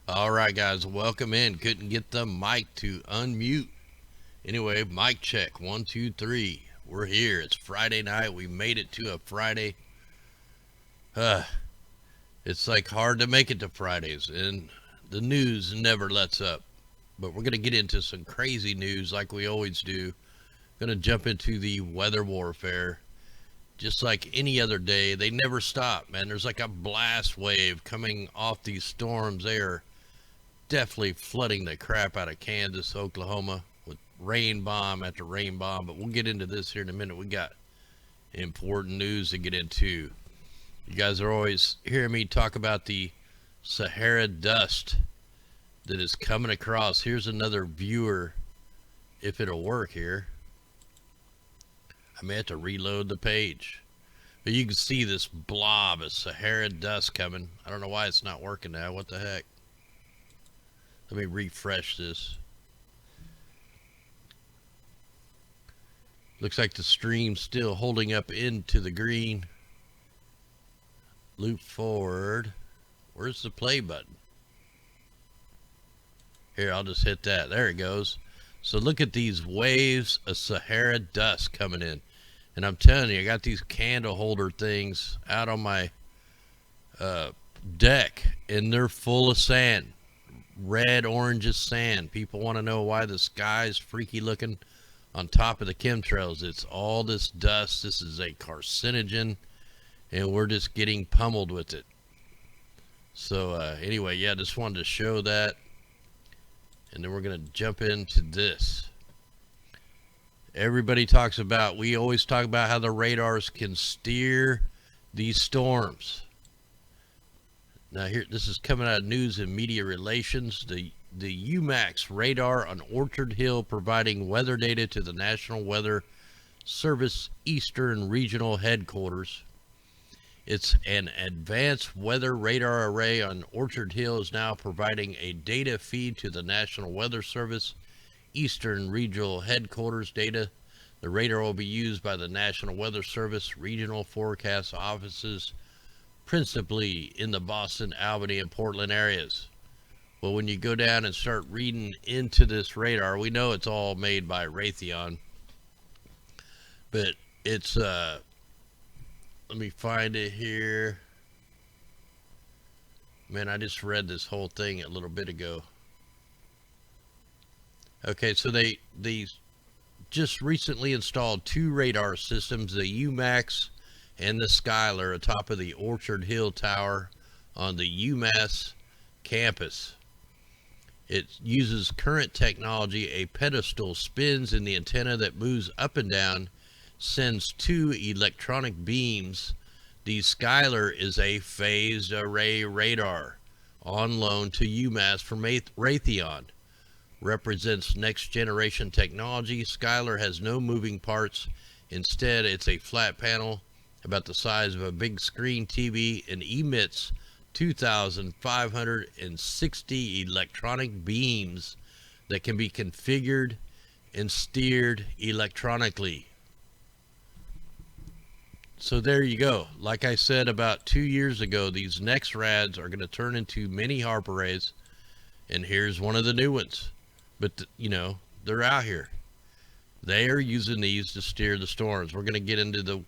All right, guys, welcome in. Couldn't get the mic to unmute. Anyway, mic check. 1, 2, 3. We're here. It's Friday night. We made it to a Friday. It's like hard to make it to Fridays, and the news never lets up. But we're going to get into some crazy news like we always do. Going to jump into the weather warfare. Just like any other day, they never stop, man. There's like a blast wave coming off these storms. They are definitely flooding the crap out of Kansas, Oklahoma, with rain bomb after rain bomb. But we'll get into this here in a minute. We got important news to get into. You guys are always hearing me talk about the Sahara dust that is coming across. Here's another viewer, if it'll work here. I may have to reload the page. But you can see this blob of Sahara dust coming. I don't know why it's not working now. What the heck? Let me refresh this. Looks like the stream's still holding up into the green. Loop forward. Where's the play button? Here, I'll just hit that. There it goes. So look at these waves of Sahara dust coming in. And I'm telling you, I got these candle holder things out on my deck, and they're full of sand. Red, orange sand. People want to know why the sky's freaky looking on top of the chemtrails. It's all this dust. This is a carcinogen, and we're just getting pummeled with it. So anyway, yeah, just wanted to show that. And then we're going to jump into this. Everybody talks about, we always talk about how the radars can steer these storms. Now here, this is coming out of News and Media Relations. The Wxxx radar on Orchard Hill providing weather data to the National Weather Service Eastern Regional Headquarters. It's an advanced weather radar array on Orchard Hill is now providing a data feed to the National Weather Service Eastern Regional Headquarters data. The radar will be used by the National Weather Service regional forecast offices, principally in the Boston, Albany, and Portland areas. Well, when you go down and start reading into this radar, we know it's all made by Raytheon, but it's let me find it here. Man, I just read this whole thing a little bit ago. Okay, so they just recently installed two radar systems, the Wxxx and the Skylar, atop of the Orchard Hill Tower on the UMass campus. It uses current technology. A pedestal spins in the antenna that moves up and down, sends two electronic beams. The Skylar is a phased array radar on loan to UMass from Raytheon. Represents next generation technology. Skylar has no moving parts. Instead, it's a flat panel about the size of a big screen TV and emits 2,560 electronic beams that can be configured and steered electronically. So there you go. Like I said about 2 years ago, these next rads are going to turn into mini HARP arrays, and here's one of the new ones. But, you know, they're out here. They are using these to steer the storms. We're going to get into the...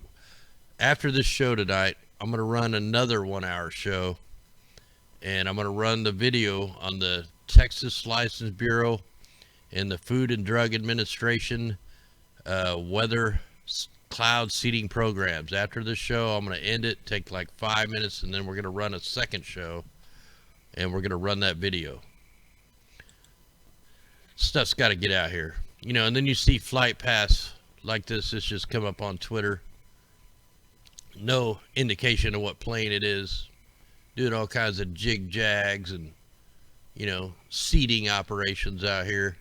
After this show tonight, I'm going to run another 1 hour show. And I'm going to run the video on the Texas License Bureau and the Food and Drug Administration weather cloud seeding programs. After this show, I'm going to end it, take like 5 minutes, and then we're going to run a second show. And we're going to run that video. Stuff's got to get out here, you know. And then you see flight paths like this just come up on Twitter, no indication of what plane it is, doing all kinds of jig jags and, you know, seeding operations out here.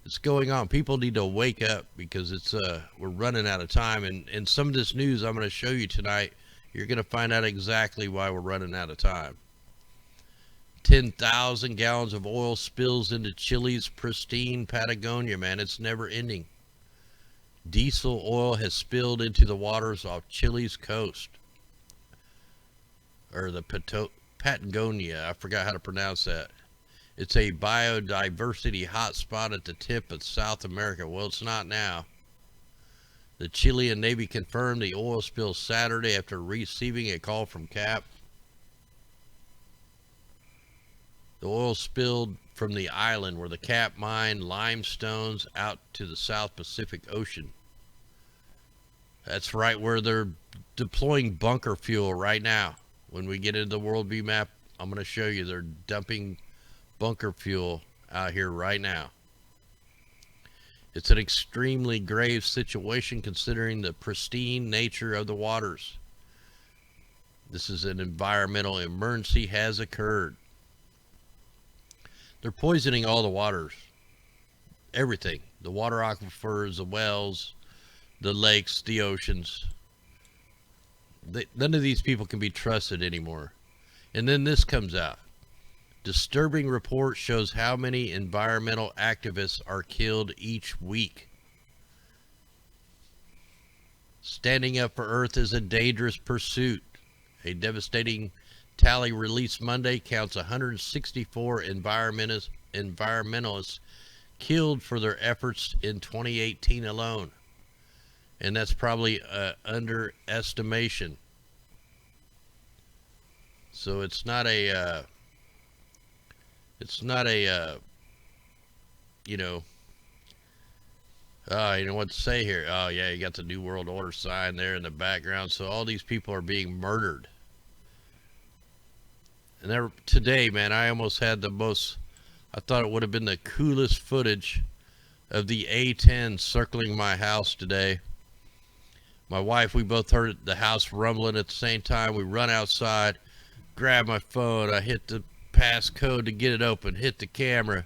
It's going on. People need to wake up, because it's we're running out of time. And some of this news I'm going to show you tonight, you're going to find out exactly why we're running out of time. 10,000 gallons of oil spills into Chile's pristine Patagonia, man. It's never ending. Diesel oil has spilled into the waters off Chile's coast. Or the Patagonia. I forgot how to pronounce that. It's a biodiversity hotspot at the tip of South America. Well, it's not now. The Chilean Navy confirmed the oil spill Saturday after receiving a call from CAP. The oil spilled from the island where the CAP mined limestones out to the South Pacific Ocean. That's right where they're deploying bunker fuel right now. When we get into the worldview map, I'm going to show you they're dumping bunker fuel out here right now. It's an extremely grave situation considering the pristine nature of the waters. This is an environmental emergency has occurred. They're poisoning all the waters. Everything. The water aquifers, the wells, the lakes, the oceans. None of these people can be trusted anymore. And then this comes out. Disturbing report shows how many environmental activists are killed each week. Standing up for Earth is a dangerous pursuit. A devastating tally released Monday counts 164 environmentalists killed for their efforts in 2018 alone. And that's probably underestimation. So it's not a you know what to say here. Oh yeah, you got the New World Order sign there in the background. So all these people are being murdered. And today, man, I almost had I thought it would have been the coolest footage of the A-10 circling my house today. My wife, we both heard the house rumbling at the same time. We run outside, grab my phone, I hit the passcode to get it open, hit the camera,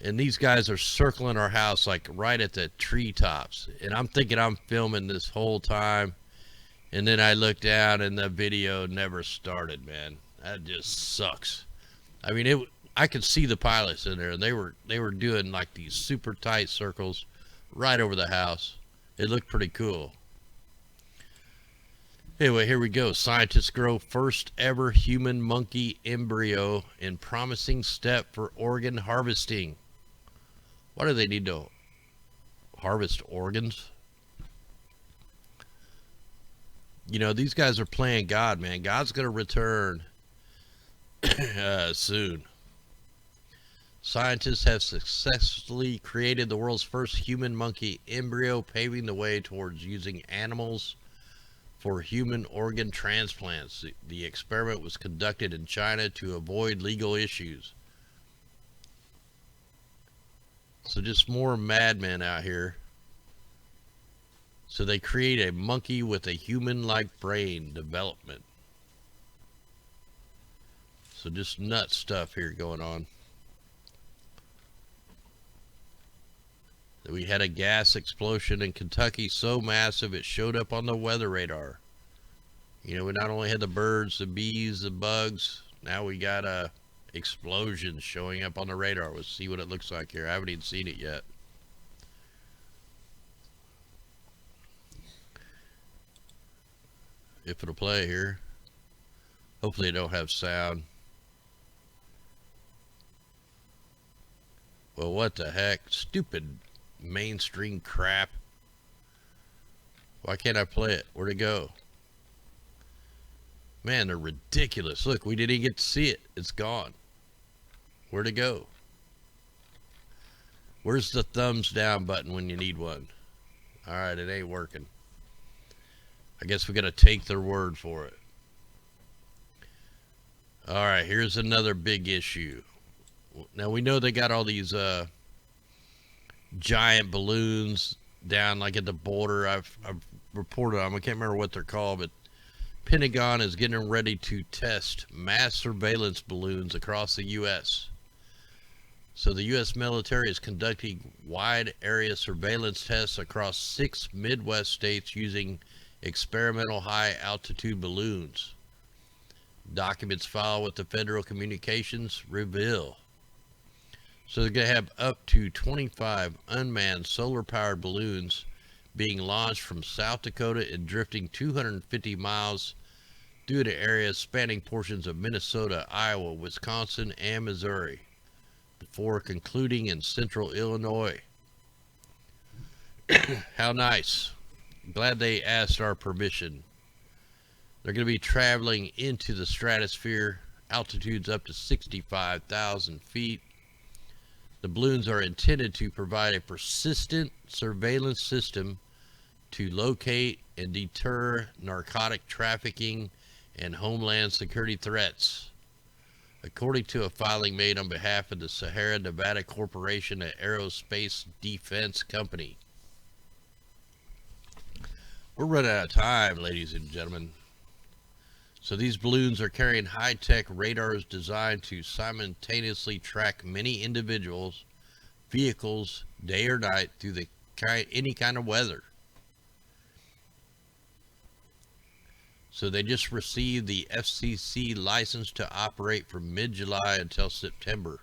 and these guys are circling our house like right at the treetops. And I'm thinking I'm filming this whole time, and then I look down and the video never started, man. That just sucks. I mean, I could see the pilots in there, and they were doing like these super tight circles right over the house. It looked pretty cool. Anyway, here we go. Scientists grow first ever human monkey embryo in promising step for organ harvesting. Why do they need to harvest organs? You know, these guys are playing God, man. God's going to return soon. Scientists have successfully created the world's first human monkey embryo, paving the way towards using animals for human organ transplants. The experiment was conducted in China to avoid legal issues. So just more madmen out here. So they create a monkey with a human-like brain development. So just nut stuff here going on. We had a gas explosion in Kentucky so massive it showed up on the weather radar. You know, we not only had the birds, the bees, the bugs, now we got a explosion showing up on the radar. We'll see what it looks like here. I haven't even seen it yet. If it'll play here. Hopefully it don't have sound. Well, what the heck? Stupid mainstream crap. Why can't I play it? Where'd it go? Man, they're ridiculous. Look, we didn't even get to see it. It's gone. Where'd it go? Where's the thumbs down button when you need one? Alright, it ain't working. I guess we gotta take their word for it. Alright, here's another big issue. Now we know they got all these giant balloons down like at the border. I've reported on them. I can't remember what they're called, but Pentagon is getting ready to test mass surveillance balloons across the U.S. So the U.S. military is conducting wide area surveillance tests across 6 Midwest states using experimental high altitude balloons. Documents filed with the Federal Communications reveal. So they're going to have up to 25 unmanned solar-powered balloons being launched from South Dakota and drifting 250 miles through the area spanning portions of Minnesota, Iowa, Wisconsin, and Missouri, before concluding in central Illinois. How nice. Glad they asked our permission. They're going to be traveling into the stratosphere, altitudes up to 65,000 feet. The balloons are intended to provide a persistent surveillance system to locate and deter narcotic trafficking and homeland security threats, according to a filing made on behalf of the Sierra Nevada Corporation, an aerospace defense company. We're running out of time, ladies and gentlemen. So these balloons are carrying high-tech radars designed to simultaneously track many individuals, vehicles, day or night, through any kind of weather. So they just received the FCC license to operate from mid-July until September.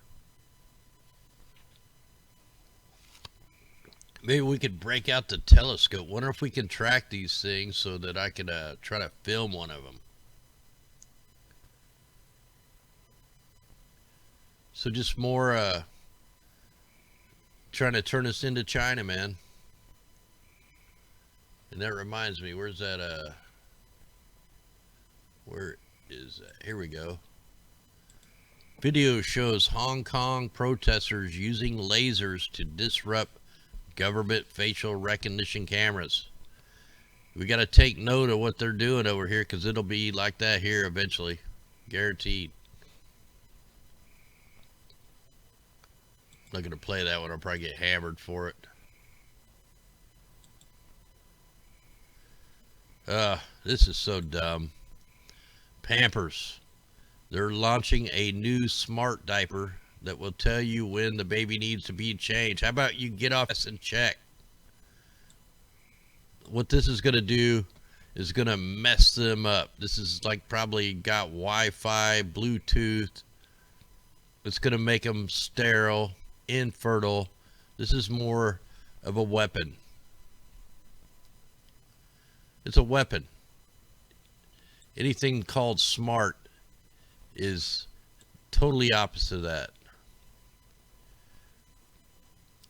Maybe we could break out the telescope. Wonder if we can track these things so that I could try to film one of them. So just more trying to turn us into China, man. And that reminds me, where's that where is that? Here we go. Video shows Hong Kong protesters using lasers to disrupt government facial recognition cameras. We got to take note of what they're doing over here, because it'll be like that here eventually. Guaranteed. I'm not going to play that one. I'll probably get hammered for it. This is so dumb. Pampers. They're launching a new smart diaper that will tell you when the baby needs to be changed. How about you get off this and check? What this is going to do is going to mess them up. This is like probably got Wi-Fi, Bluetooth. It's going to make them sterile, infertile. This is more of a weapon. It's a weapon. Anything called smart is totally opposite of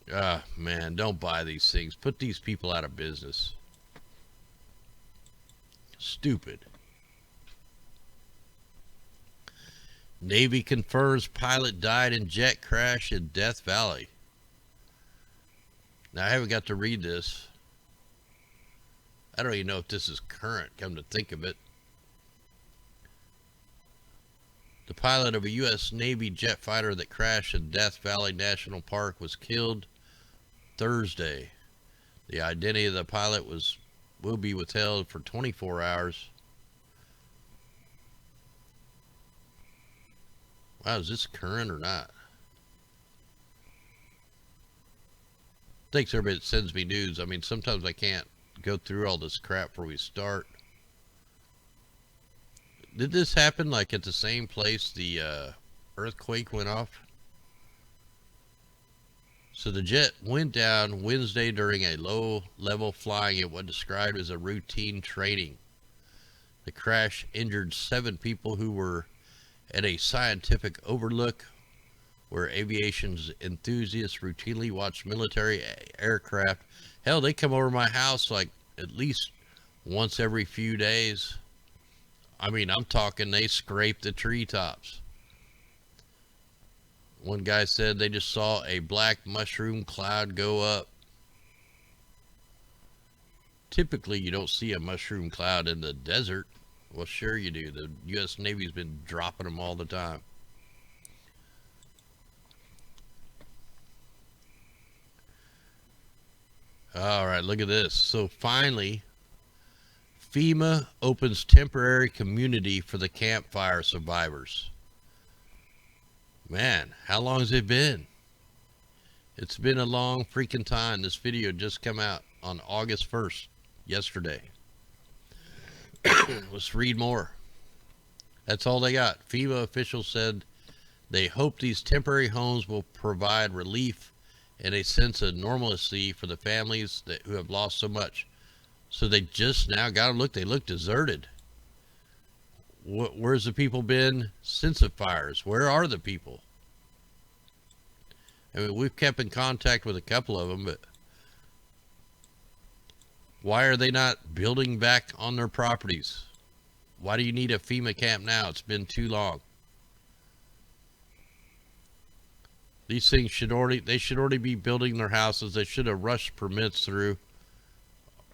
that. Man, don't buy these things. Put these people out of business. Stupid. Navy confirms pilot died in jet crash in Death Valley. Now, I haven't got to read this. I don't even know if this is current, come to think of it. The pilot of a U.S. Navy jet fighter that crashed in Death Valley National Park was killed Thursday. The identity of the pilot will be withheld for 24 hours. Wow, is this current or not? Thanks everybody that sends me news. I mean, sometimes I can't go through all this crap before we start. Did this happen like at the same place the earthquake went off? So the jet went down Wednesday during a low-level flying at what described as a routine training. The crash injured 7 people who were at a scientific overlook where aviation enthusiasts routinely watch military aircraft. Hell, they come over my house like at least once every few days. I mean, I'm talking they scrape the treetops. One guy said they just saw a black mushroom cloud go up. Typically, you don't see a mushroom cloud in the desert. Well, sure you do. The U.S. Navy's been dropping them all the time. All right, look at this. So finally, FEMA opens temporary community for the campfire survivors. Man, how long has it been? It's been a long freaking time. This video just came out on August 1st, yesterday. Let's read more. That's all they got. FEMA officials said they hope these temporary homes will provide relief and a sense of normalcy for the families who have lost so much. So they just now got to look. They look deserted. Where's the people been since the fires? Where are the people? I mean, we've kept in contact with a couple of them, but why are they not building back on their properties? Why do you need a FEMA camp now? It's been too long. These things should already be building their houses. They should have rushed permits through.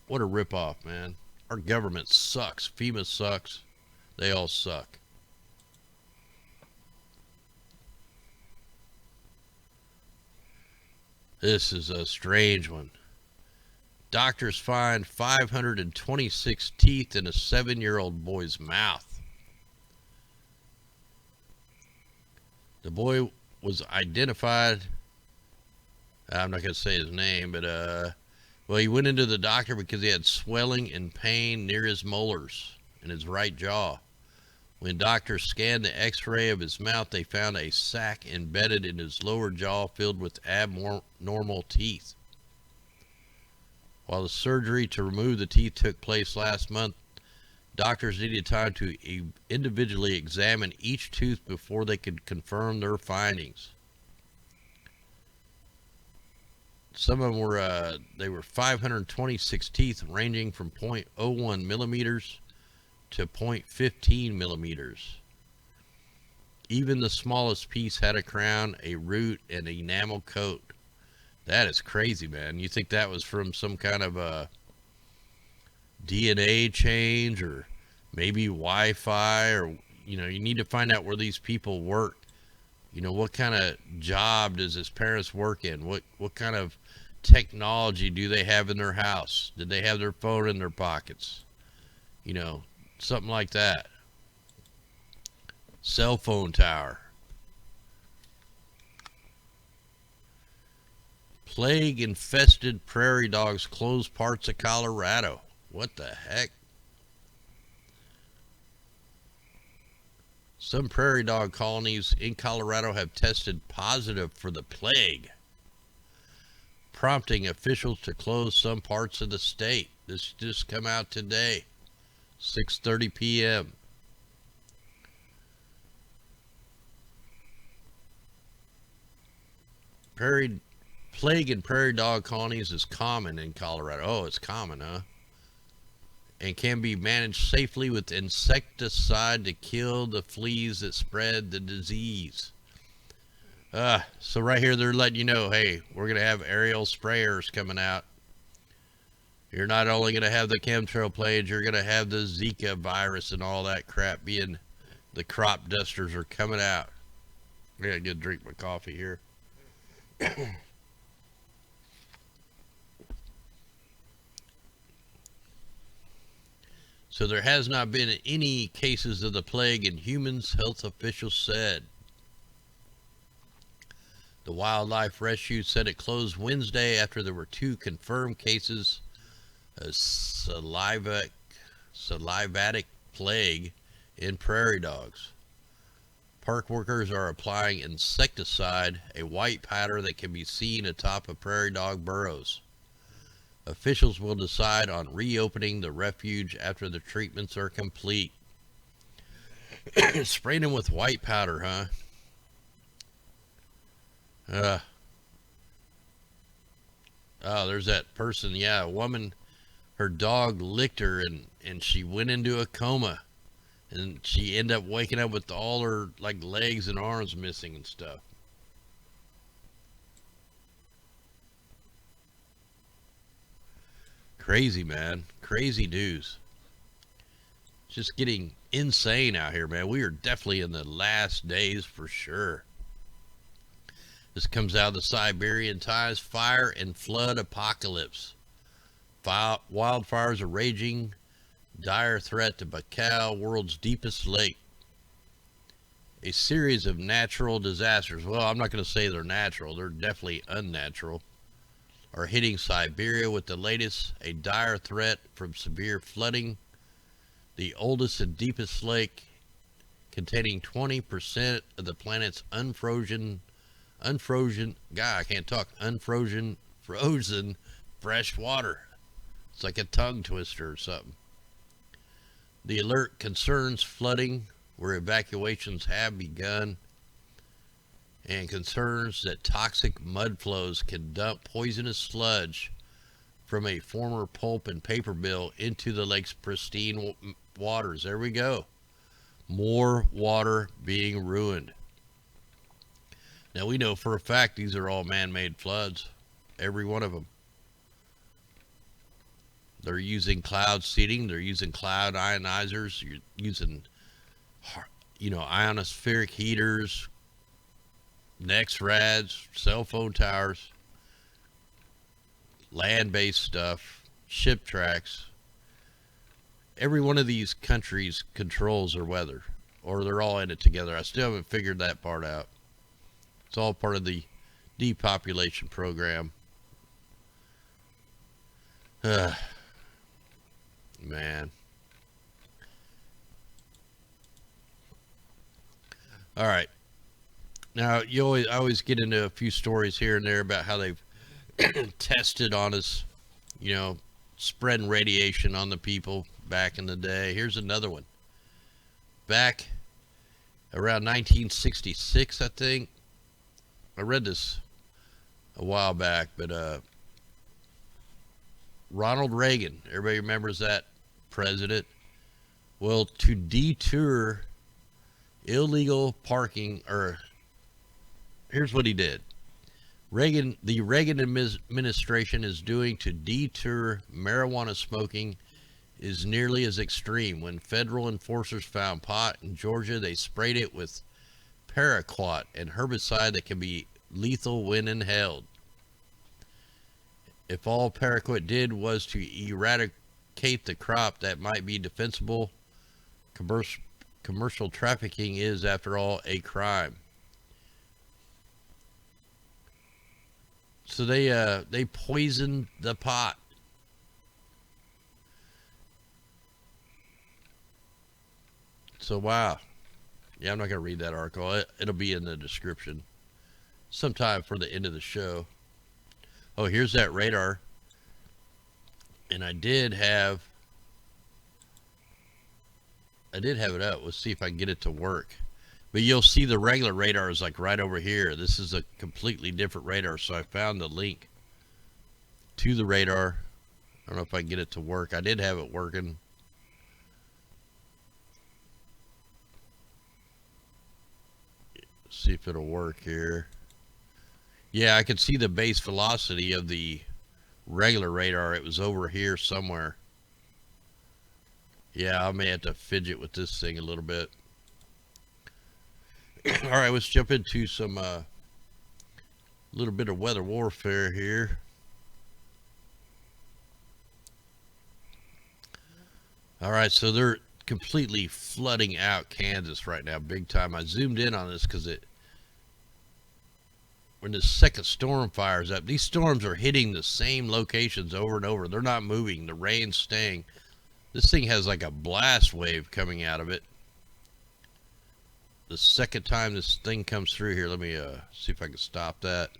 What a ripoff, man. Our government sucks. FEMA sucks. They all suck. This is a strange one. Doctors find 526 teeth in a 7-year-old boy's mouth. The boy was identified. I'm not going to say his name, but well, he went into the doctor because he had swelling and pain near his molars in his right jaw. When doctors scanned the x-ray of his mouth, they found a sac embedded in his lower jaw filled with abnormal teeth. While the surgery to remove the teeth took place last month, doctors needed time to individually examine each tooth before they could confirm their findings. Some of them were, they were 526 teeth ranging from 0.01 millimeters to 0.15 millimeters. Even the smallest piece had a crown, a root, and an enamel coat. That is crazy, man. You think that was from some kind of a DNA change or maybe Wi-Fi, or, you know, you need to find out where these people work. You know, what kind of job does his parents work in? What kind of technology do they have in their house? Did they have their phone in their pockets? You know, something like that. Cell phone tower. Plague-infested prairie dogs close parts of Colorado. What the heck? Some prairie dog colonies in Colorado have tested positive for the plague, prompting officials to close some parts of the state. This just come out today, 6:30 p.m. Plague in prairie dog colonies is common in Colorado. Oh, it's common, huh? And can be managed safely with insecticide to kill the fleas that spread the disease. So right here they're letting you know, hey, we're going to have aerial sprayers coming out. You're not only going to have the chemtrail plague, you're going to have the Zika virus and all that crap being, the crop dusters are coming out. I got to get a drink my coffee here. So there has not been any cases of the plague in humans, health officials said. The Wildlife Rescue said it closed Wednesday after there were 2 confirmed cases of salivatic plague in prairie dogs. Park workers are applying insecticide, a white powder that can be seen atop of prairie dog burrows. Officials will decide on reopening the refuge after the treatments are complete. Spraying them with white powder, huh? Oh, there's that person. Yeah, a woman, her dog licked her and she went into a coma. And she ended up waking up with all her like legs and arms missing and stuff. Crazy, man. Crazy news. Just getting insane out here, man. We are definitely in the last days for sure. This comes out of the Siberian Times. Fire and flood apocalypse. Wildfires are raging. Dire threat to Baikal, world's deepest lake. A series of natural disasters. Well, I'm not going to say they're natural. They're definitely unnatural. Are hitting Siberia with the latest, a dire threat from severe flooding. The oldest and deepest lake, containing 20% of the planet's unfrozen fresh water. It's like a tongue twister or something. The alert concerns flooding where evacuations have begun, and concerns that toxic mud flows can dump poisonous sludge from a former pulp and paper mill into the lake's pristine waters. There we go. More water being ruined. Now we know for a fact these are all man-made floods. Every one of them. They're using cloud seeding. They're using cloud ionizers. You're using, ionospheric heaters, NEXRADs, cell phone towers, land-based stuff, ship tracks. Every one of these countries controls their weather, or they're all in it together. I still haven't figured that part out. It's all part of the depopulation program. Man. All right. Now, I always get into a few stories here and there about how they've tested on us, spreading radiation on the people back in the day. Here's another one. Back around 1966, I think. I read this a while back, but Ronald Reagan, everybody remembers that president? Well, to deter illegal parking, or here's what he did. The Reagan administration is doing to deter marijuana smoking is nearly as extreme. When federal enforcers found pot in Georgia, they sprayed it with paraquat, an herbicide that can be lethal when inhaled. If all paraquat did was to eradicate the crop, that might be defensible. Commercial trafficking is, after all, a crime. So they poisoned the pot. So wow. Yeah, I'm not going to read that article. It'll be in the description sometime for the end of the show. Oh, here's that radar. And I did have it up. Let's see if I can get it to work. But you'll see the regular radar is like right over here. This is a completely different radar. So I found the link to the radar. I don't know if I can get it to work. I did have it working. See if it'll work here. Yeah, I could see the base velocity of the regular radar. It was over here somewhere. Yeah, I may have to fidget with this thing a little bit. All right, let's jump into some little bit of weather warfare here. All right, so they're completely flooding out Kansas right now, big time. I zoomed in on this because when the second storm fires up, these storms are hitting the same locations over and over. They're not moving. The rain's staying. This thing has like a blast wave coming out of it. The second time this thing comes through here, let me see if I can stop that.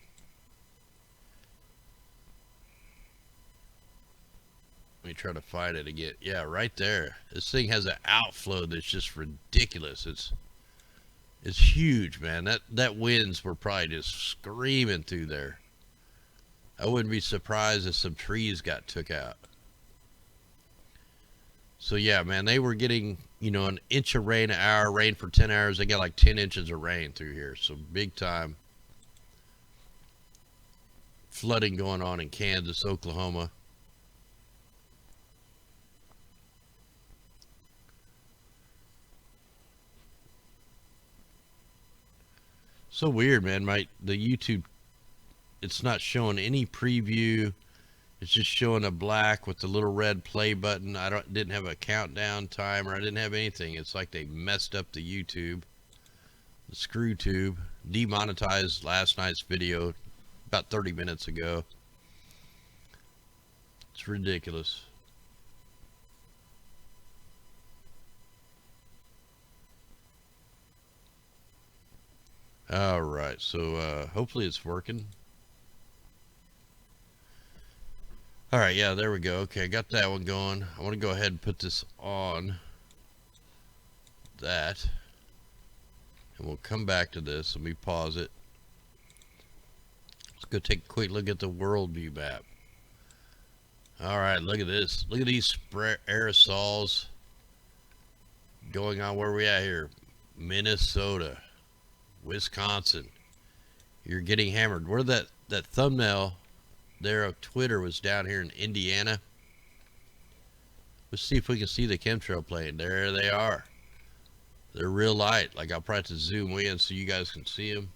Let me try to find it again. Yeah, right there. This thing has an outflow that's just ridiculous. It's huge, man. That winds were probably just screaming through there. I wouldn't be surprised if some trees got took out. So yeah, man, they were getting, an inch of rain an hour, rain for 10 hours. They got like 10 inches of rain through here. So big time flooding going on in Kansas, Oklahoma. So weird, man. The YouTube, it's not showing any preview. It's just showing a black with the little red play button. Didn't have a countdown timer. I didn't have anything. It's like they messed up the YouTube, the screw tube, demonetized last night's video about 30 minutes ago. It's ridiculous. All right, so hopefully it's working. All right, yeah, there we go. Okay, got that one going. I want to go ahead and put this on. that. And we'll come back to this. Let me pause it. Let's go take a quick look at the worldview map. Alright, look at this. Look at these aerosols going on. Where we at here? Minnesota, Wisconsin. You're getting hammered. Where that thumbnail there of Twitter was down here in Indiana. Let's see if we can see the chemtrail plane. There they are. They're real light. Like, I'll probably have to zoom in so you guys can see them.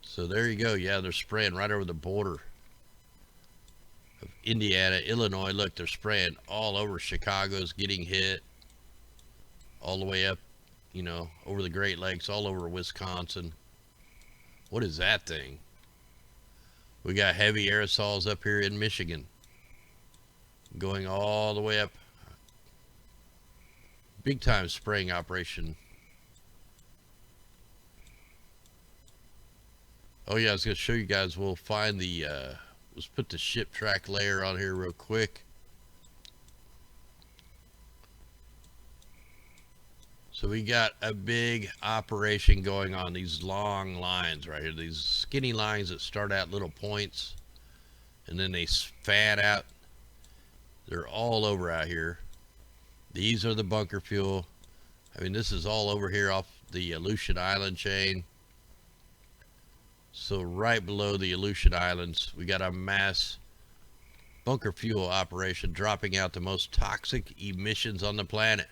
So there you go. Yeah, they're spraying right over the border of Indiana, Illinois. Look, they're spraying all over. Chicago's getting hit. All the way up, you know, over the Great Lakes, all over Wisconsin. What is that thing? We got heavy aerosols up here in Michigan. Going all the way up. Big time spraying operation. Oh yeah, I was going to show you guys. We'll find the, let's put the ship track layer on here real quick. So we got a big operation going on. These long lines right here. These skinny lines that start at little points. And then they fan out. They're all over out here. These are the bunker fuel. I mean, this is all over here off the Aleutian Island chain. So right below the Aleutian Islands, we got a mass bunker fuel operation dropping out the most toxic emissions on the planet.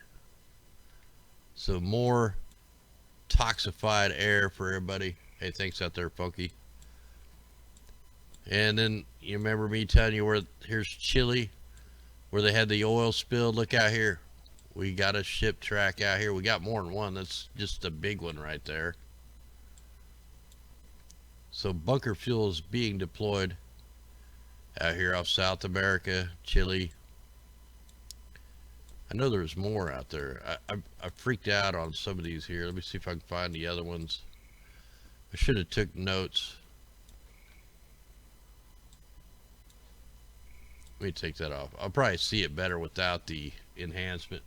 So more toxified air for everybody. Hey, thanks out there, Funky. And then you remember me telling you where here's Chile, where they had the oil spill. Look out here. We got a ship track out here. We got more than one. That's just a big one right there. So bunker fuel is being deployed out here off South America, Chile. I know there's more out there. I freaked out on some of these here. Let me see if I can find the other ones. I should have took notes. Let me take that off. I'll probably see it better without the enhancement.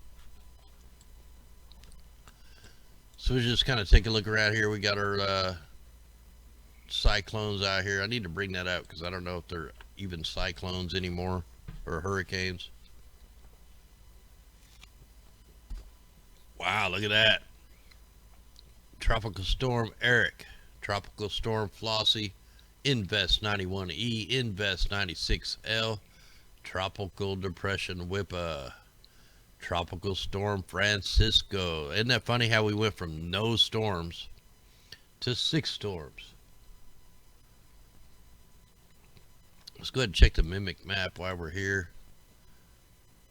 So we just kind of take a look around here. We got our cyclones out here. I need to bring that up because I don't know if they're even cyclones anymore or hurricanes. Wow, look at that. Tropical Storm Eric, Tropical Storm Flossie, Invest 91E, Invest 96L, Tropical Depression Whippa, Tropical Storm Francisco. Isn't that funny how we went from no storms to 6 storms? Let's go ahead and check the Mimic map while we're here.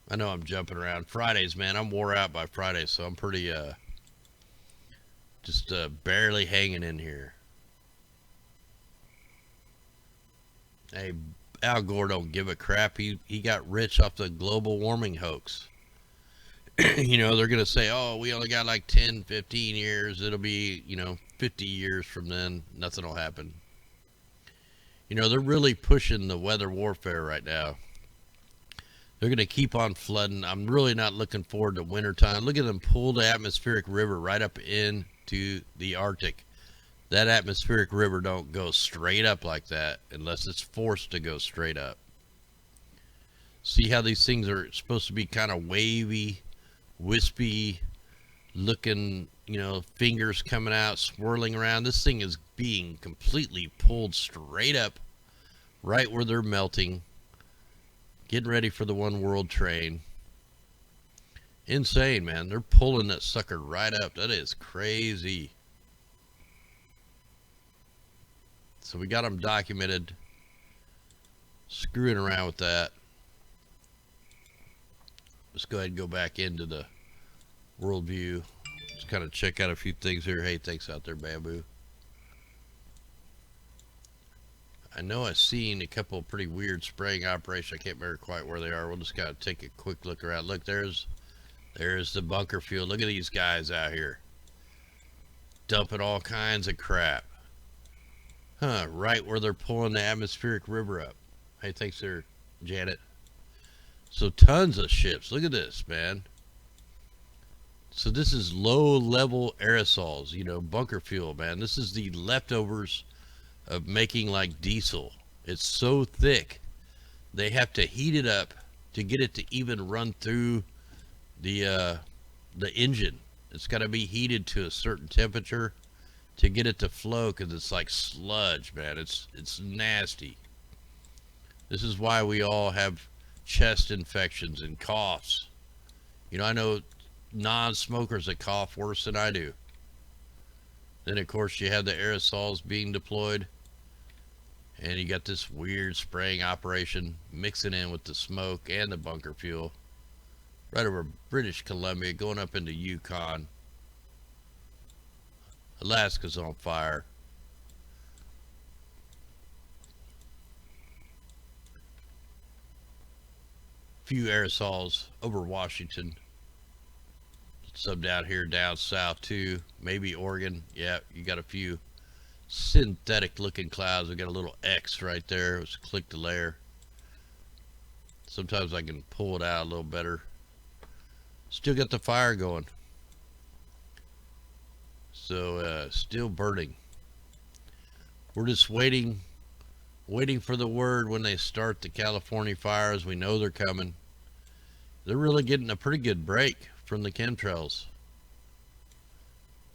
I know I'm jumping around. Fridays, man, I'm wore out by Friday, so I'm pretty, just barely hanging in here. Hey, Al Gore don't give a crap. He got rich off the global warming hoax. You know, they're going to say, oh, we only got like 10, 15 years. It'll be, you know, 50 years from then. Nothing will happen. You know, they're really pushing the weather warfare right now. They're going to keep on flooding. I'm really not looking forward to wintertime. Look at them pull the atmospheric river right up into the Arctic. That atmospheric river don't go straight up like that unless it's forced to go straight up. See how these things are supposed to be kind of wavy, wispy looking, you know, fingers coming out, swirling around. This thing is being completely pulled straight up right where they're melting. Getting ready for the one world train. Insane, man. They're pulling that sucker right up. That is crazy. So we got them documented. Screwing around with that. Let's go ahead and go back into the worldview. Just kind of check out a few things here. Hey, thanks out there, Bamboo. I know I've seen a couple of pretty weird spraying operations. I can't remember quite where they are. We'll just kind of take a quick look around. Look, there's the bunker fuel. Look at these guys out here. Dumping all kinds of crap. Huh, right where they're pulling the atmospheric river up. Hey, thanks there, Janet. So tons of ships. Look at this, man. So this is low level aerosols, you know, bunker fuel, man. This is the leftovers of making like diesel. It's so thick. They have to heat it up to get it to even run through the engine. It's got to be heated to a certain temperature to get it to flow because it's like sludge, man. It's nasty. This is why we all have chest infections and coughs. You know, I know non-smokers that cough worse than I do. Then of course you have the aerosols being deployed, and you got this weird spraying operation mixing in with the smoke and the bunker fuel right over British Columbia, going up into Yukon. Alaska's on fire. Few aerosols over Washington. Some down here down south too. Maybe Oregon. Yeah, you got a few synthetic looking clouds. We got a little X right there. Let's click the layer. Sometimes I can pull it out a little better. Still got the fire going. So still burning. We're just waiting for the word when they start the California fires. We know they're coming. They're really getting a pretty good break from the chemtrails.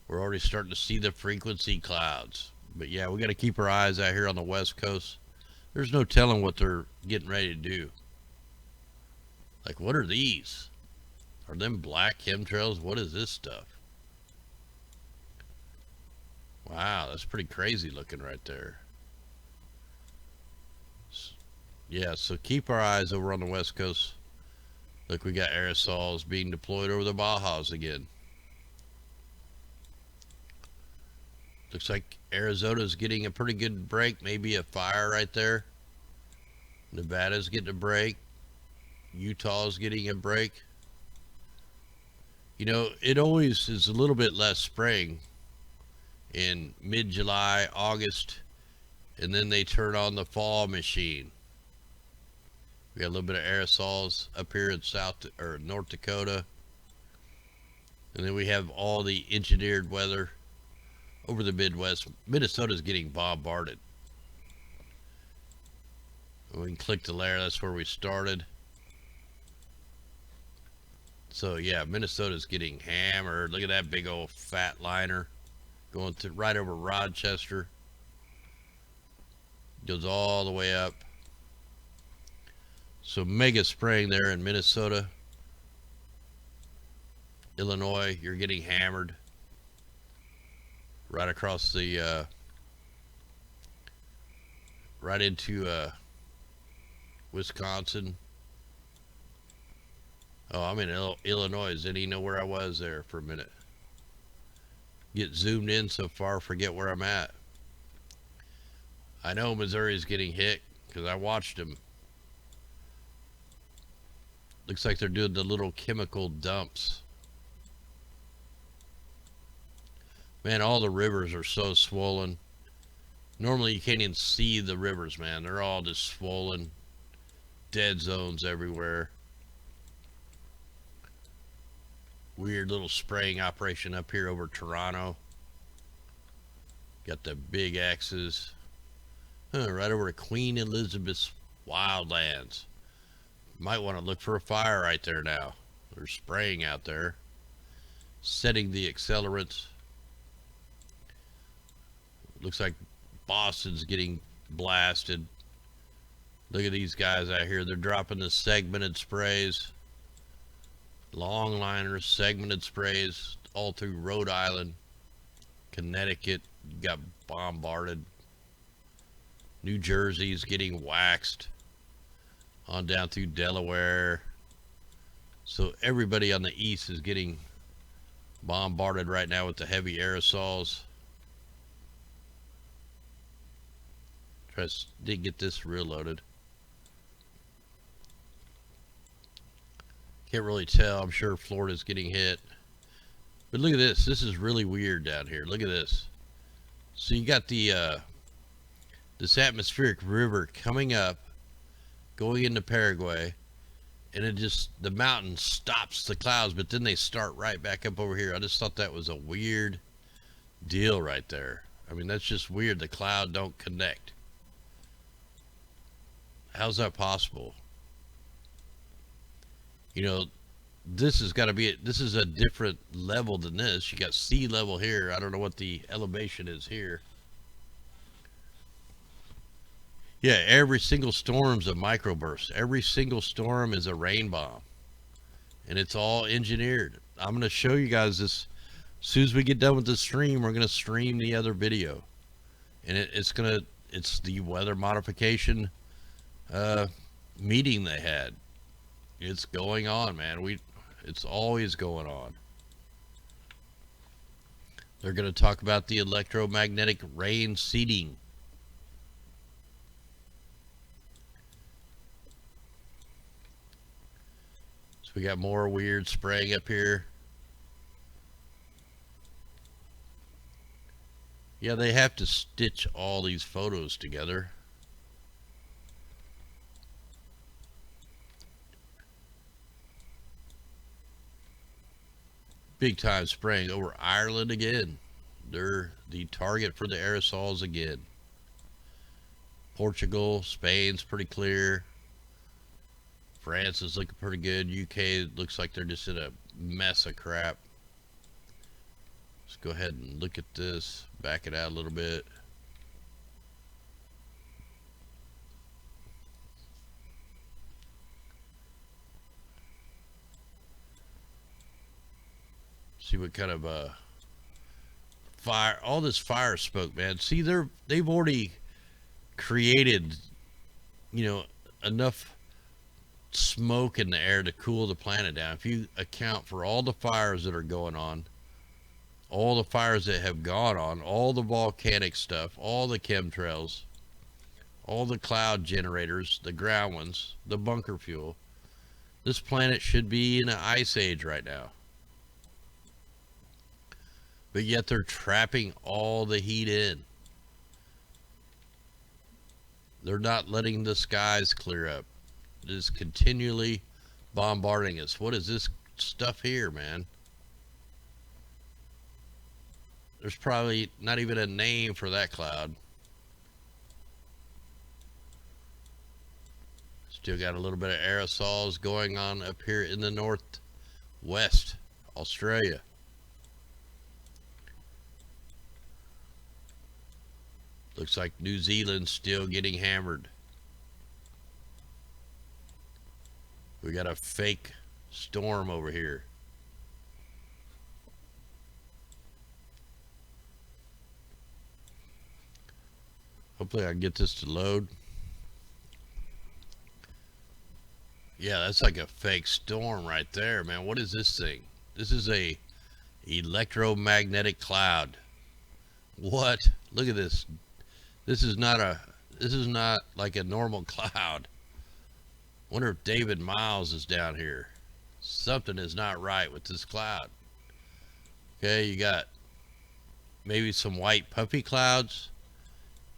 We're already starting to see the frequency clouds. But yeah, we got to keep our eyes out here on the West Coast. There's no telling what they're getting ready to do. Like, what are these? Are them black chemtrails? What is this stuff? Wow, that's pretty crazy looking right there. Yeah, so keep our eyes over on the West Coast. Look, we got aerosols being deployed over the Bajas again. Looks like Arizona's getting a pretty good break. Maybe a fire right there. Nevada's getting a break. Utah's getting a break. You know, it always is a little bit less spraying in mid-July, August, and then they turn on the fall machine. We got a little bit of aerosols up here in South or North Dakota. And then we have all the engineered weather over the Midwest. Minnesota's getting bombarded. We can click the layer. That's where we started. So yeah, Minnesota's getting hammered. Look at that big old fat liner going to right over Rochester. Goes all the way up. So mega spraying there in Minnesota. Illinois, you're getting hammered. Right across the, right into Wisconsin. Oh, I'm in Illinois. Didn't even know where I was there for a minute. Get zoomed in so far, forget where I'm at. I know Missouri's getting hit because I watched them. Looks like they're doing the little chemical dumps. Man, all the rivers are so swollen. Normally you can't even see the rivers, man. They're all just swollen. Dead zones everywhere. Weird little spraying operation up here over Toronto. Got the big X's. Right over to Queen Elizabeth's wildlands. Might want to look for a fire right there now. They're spraying out there. Setting the accelerants. Looks like Boston's getting blasted. Look at these guys out here. They're dropping the segmented sprays. Long liners, segmented sprays all through Rhode Island. Connecticut got bombarded. New Jersey's getting waxed. On down through Delaware. So everybody on the east is getting bombarded right now with the heavy aerosols. Did get this reloaded. Can't really tell. I'm sure Florida's getting hit. But look at this. This is really weird down here. Look at this. So you got the this atmospheric river coming up, going into Paraguay, and it just, the mountain stops the clouds, but then they start right back up over here. I just thought that was a weird deal right there. I mean, that's just weird. The cloud don't connect. How's that possible? You know, this has got to be, this is a different level than this. You got sea level here. I don't know what the elevation is here. Yeah, every single storm's a microburst. Every single storm is a rain bomb. And it's all engineered. I'm going to show you guys this. As soon as we get done with the stream, we're going to stream the other video. And it's the weather modification meeting they had. It's going on, man. It's always going on. They're going to talk about the electromagnetic rain seeding. So we got more weird spraying up here. Yeah, they have to stitch all these photos together. Big time spraying over Ireland again. They're the target for the aerosols again. Portugal, Spain's pretty clear. France is looking pretty good. UK looks like they're just in a mess of crap. Let's go ahead and look at this. Back it out a little bit. See what kind of fire, all this fire smoke, man. See, they've already created, you know, enough smoke in the air to cool the planet down. If you account for all the fires that are going on, all the fires that have gone on, all the volcanic stuff, all the chemtrails, all the cloud generators, the ground ones, the bunker fuel, this planet should be in an ice age right now. But yet they're trapping all the heat in. They're not letting the skies clear up. It is continually bombarding us. What is this stuff here, man? There's probably not even a name for that cloud. Still got a little bit of aerosols going on up here in the northwest, Australia. Looks like New Zealand's still getting hammered. We got a fake storm over here. Hopefully I can get this to load. Yeah, that's like a fake storm right there, man. What is this thing? This is a electromagnetic cloud. What? Look at this. This is not like a normal cloud. Wonder if David Miles is down here. Something is not right with this cloud. Okay, you got maybe some white puffy clouds.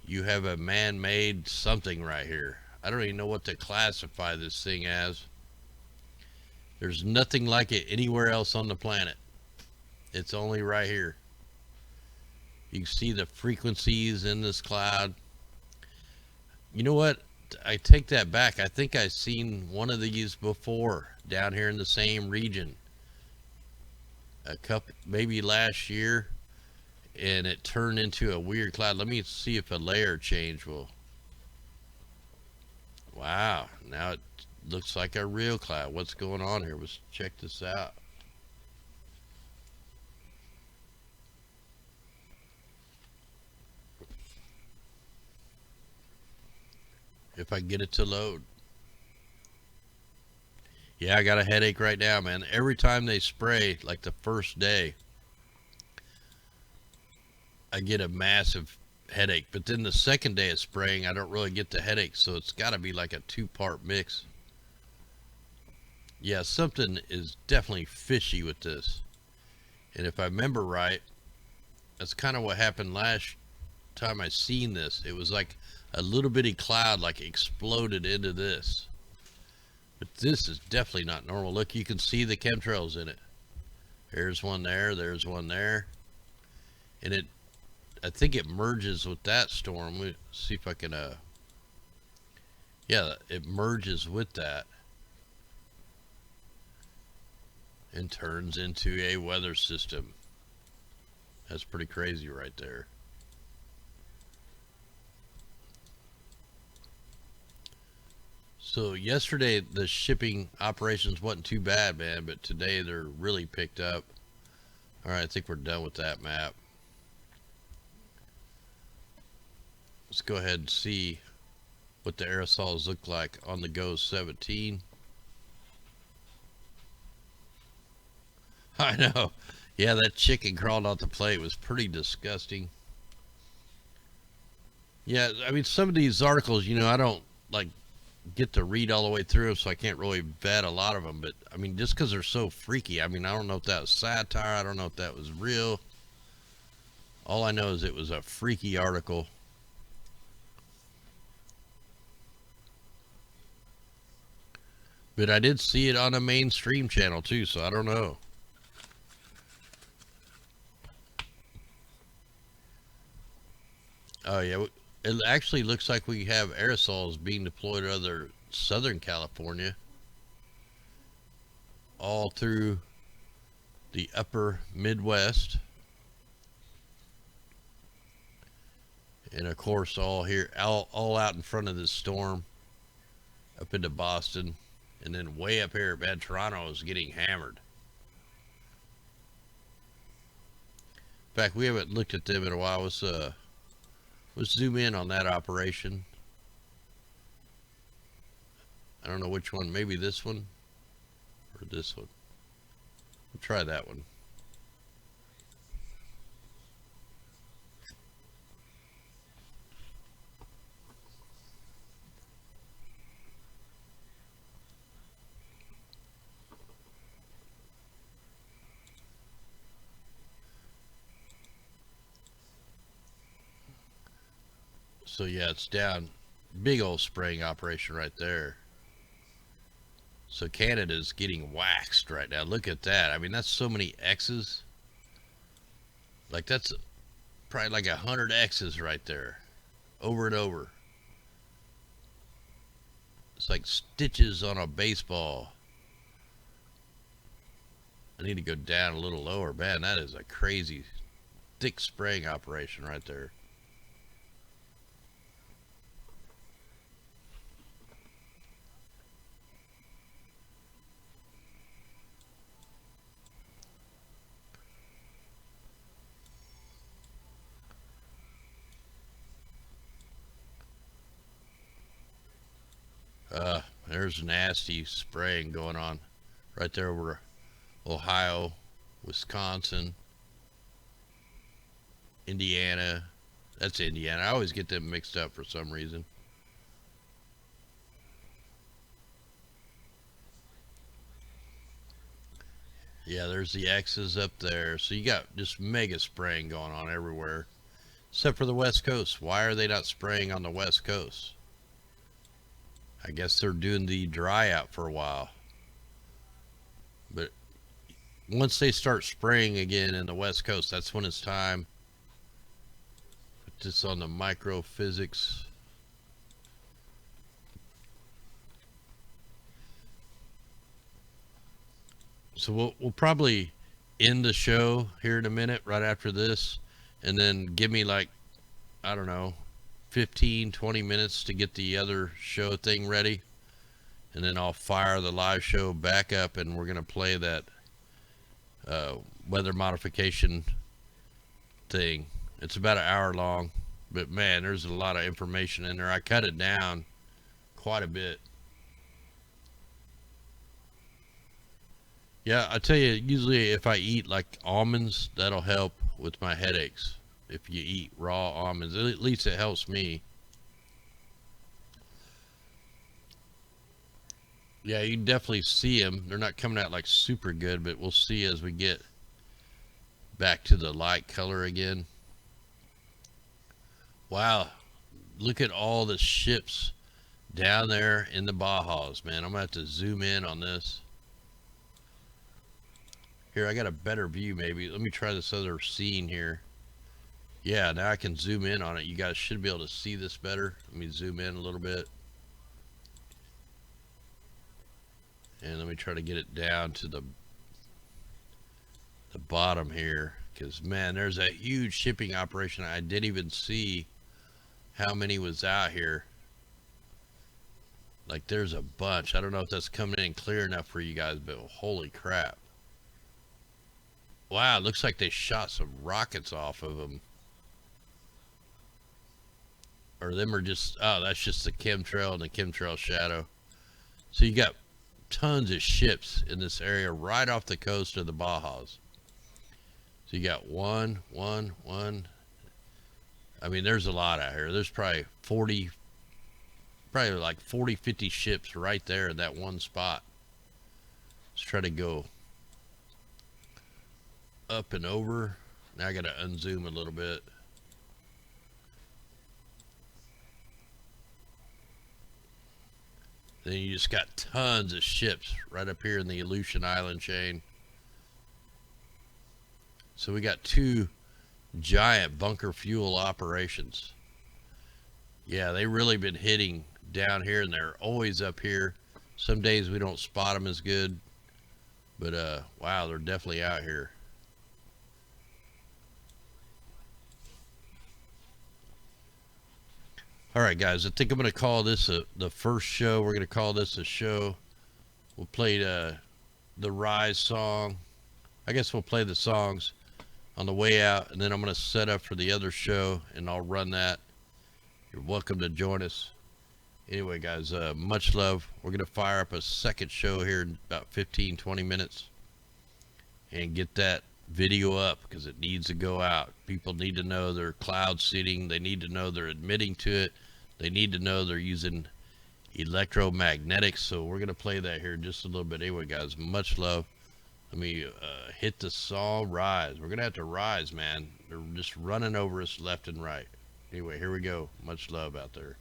You have a man-made something right here. I don't even know what to classify this thing as. There's nothing like it anywhere else on the planet. It's only right here. You can see the frequencies in this cloud. You know what? I take that back. I think I've seen one of these before down here in the same region. A couple, maybe last year, and it turned into a weird cloud. Let me see if a layer change will. Wow, now it looks like a real cloud. What's going on here? Let's check this out. If I can get it to load. Yeah, I got a headache right now, man. Every time they spray, like the first day, I get a massive headache. But then the second day of spraying, I don't really get the headache. So it's got to be like a two-part mix. Yeah, something is definitely fishy with this. And if I remember right, that's kind of what happened last time I seen this. It was like a little bitty cloud like exploded into this. But this is definitely not normal. Look, you can see the chemtrails in it. There's one there, there's one there. And I think it merges with that storm. Let's see if I can, yeah, it merges with that and turns into a weather system. That's pretty crazy right there. So yesterday the shipping operations wasn't too bad, man, but today they're really picked up. All right, I think we're done with that map. Let's go ahead and see what the aerosols look like on the Go 17. I know. Yeah, that chicken crawled off the plate was pretty disgusting. Yeah, I mean, some of these articles, I don't like get to read all the way through, so I can't really vet a lot of them. But I mean, just because they're so freaky, I mean, I don't know if that was satire. I don't know if that was real. All I know is it was a freaky article. But I did see it on a mainstream channel too, so I don't know. Oh yeah, it actually looks like we have aerosols being deployed to other Southern California, all through the upper Midwest, and of course all here, all out in front of this storm, up into Boston, and then way up here, man, Toronto is getting hammered. In fact, we haven't looked at them in a while. Let's zoom in on that operation. I don't know which one. Maybe this one or this one. We'll try that one. So yeah, it's down. Big old spraying operation right there. So Canada's getting waxed right now. Look at that. I mean, that's so many X's. Like, that's probably like 100 X's right there. Over and over. It's like stitches on a baseball. I need to go down a little lower. Man, that is a crazy thick spraying operation right there. There's nasty spraying going on right there over Ohio, Wisconsin, Indiana. That's Indiana. I always get them mixed up for some reason. Yeah, there's the X's up there. So you got just mega spraying going on everywhere, except for the West Coast. Why are they not spraying on the West Coast? I guess they're doing the dry out for a while. But once they start spraying again in the West Coast, that's when it's time. Put this on the microphysics. So we'll probably end the show here in a minute, right after this, and then give me like, I don't know, 15-20 minutes to get the other show thing ready, and then I'll fire the live show back up, and we're gonna play that weather modification thing. It's about an hour long, but man, there's a lot of information in there. I cut it down quite a bit. Yeah, I tell you, usually if I eat like almonds, that'll help with my headaches. If you eat raw almonds, at least it helps me. Yeah, you can definitely see them. They're not coming out like super good, but we'll see as we get back to the light color again. Wow, look at all the ships down there in the Bajas, man. I'm gonna have to zoom in on this. Here, I got a better view maybe. Let me try this other scene here. Yeah, now I can zoom in on it. You guys should be able to see this better. Let me zoom in a little bit. And let me try to get it down to the bottom here. Because, man, there's a huge shipping operation. I didn't even see how many was out here. Like, there's a bunch. I don't know if that's coming in clear enough for you guys, but holy crap. Wow, it looks like they shot some rockets off of them. Or them are just, oh, that's just the chemtrail and the chemtrail shadow. So you got tons of ships in this area right off the coast of the Bajas. So you got one. I mean, there's a lot out here. There's probably like 40, 50 ships right there in that one spot. Let's try to go up and over. Now I got to unzoom a little bit. Then you just got tons of ships right up here in the Aleutian Island chain. So we got two giant bunker fuel operations. Yeah, they really been hitting down here, and they're always up here. Some days we don't spot them as good, but wow, they're definitely out here. All right, guys, I think I'm going to call this the first show. We're going to call this a show. We'll play the Rise song. I guess we'll play the songs on the way out, and then I'm going to set up for the other show, and I'll run that. You're welcome to join us. Anyway, guys, much love. We're going to fire up a second show here in about 15, 20 minutes and get that video up because it needs to go out. People need to know they're cloud seeding. They need to know they're admitting to it. They need to know they're using electromagnetics. So we're going to play that here in just a little bit. Anyway, guys, much love. Let me hit the song Rise. We're going to have to rise, man. They're just running over us left and right. Anyway, here we go. Much love out there.